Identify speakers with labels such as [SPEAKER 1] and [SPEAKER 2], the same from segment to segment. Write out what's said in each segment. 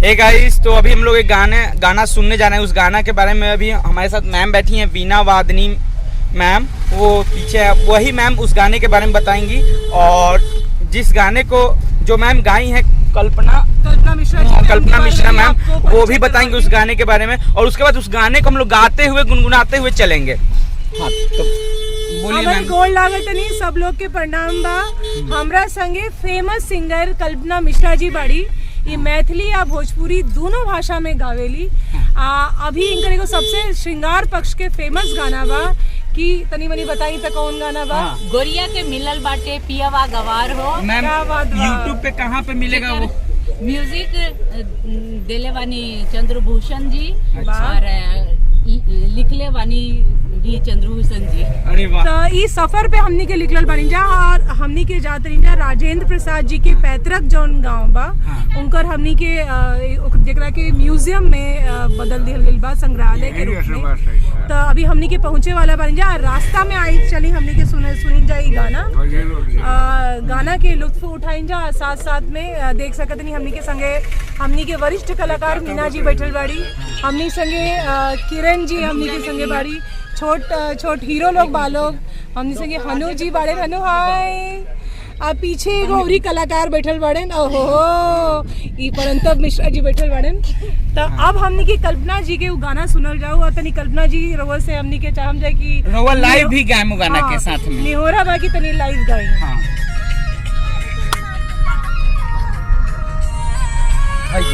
[SPEAKER 1] Hey guys, तो अभी हम लोग एक गाना सुनने जा रहे हैं। उस गाना के बारे में अभी हमारे साथ मैम बैठी हैं, वीणा वादनी मैम, वो पीछे है, वही मैम उस गाने के बारे में बताएंगी। और जिस गाने को जो मैम गाई हैं कल्पना मिश्रा मैम, वो भी बताएंगे उस गाने के बारे में। और उसके बाद उस गाने को हम लोग गाते हुए गुनगुनाते हुए चलेंगे। हाँ, तो बोलिए मैम।
[SPEAKER 2] गोल लागत नहीं, सब लोग के प्रणाम बा। हमरा संगे फेमस सिंगर कल्पना मिश्रा जी बाड़ी। ये मैथिली या भोजपुरी दोनों भाषा में गावेली। अभी इनकर एगो सबसे श्रृंगार पक्ष के फेमस गाना बा कि तनी मनी बताई तो कौन गाना बा?
[SPEAKER 3] गोरिया के मिलल बाटे पियावा गवार हो।
[SPEAKER 1] मैम यूट्यूब पे कहाँ पे मिलेगा वो?
[SPEAKER 3] म्यूजिक देले वानी चंद्रभूषण जी और लिखले वानी डी चंद्रभूषण जी।
[SPEAKER 1] अरे वाह।
[SPEAKER 2] तो इस सफर पे हमनी के लिखल बानी जा और हमनी के जात रही जा राजेंद्र प्रसाद जी के पैतृक जौन गांव बा, उनकर हमनी के जेकरा के म्यूजियम में बदल दिया गइल बा, संग्रहालय के रूप में। तो अभी हमनी के पहुंचे वाला बानी जा। रास्ता में आई चली हमनी के सुनी जाई गाना के लुत्फ उठाई जा। साथ साथ में देख सकत नहीं हमनी के संगे हमनी के वरिष्ठ कलाकार मीना जी बैठल बाड़ी, हमनी संगे किरण जी हमनी के संगे बाड़ी, छोट हीरो लोग बालोग हमनी संगे हनु जी बाड़े। हनु हाय। आ पीछे गौरी कलाकार बैठल बाड़े। ओहो, ई परंतप मिश्रा जी बैठल बाड़े। तो अब हमनी के कल्पना जी के गाना सुनल जाओ। और तनी कल्पना जी रउआ से हमनी के चाहम जाए कि
[SPEAKER 1] रउआ लाइव भी गाएम गाना के साथ में
[SPEAKER 2] निहोरा बाकी तनी लाइव गाई।
[SPEAKER 1] हाँ भाई, हम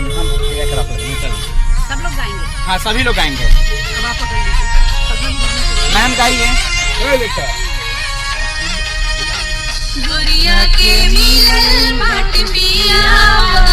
[SPEAKER 3] सब लोग गाएंगे।
[SPEAKER 1] हाँ, सभी लोग गाएंगे। मैम गाइए।
[SPEAKER 3] गोरिया के मिलल बाटे पियावा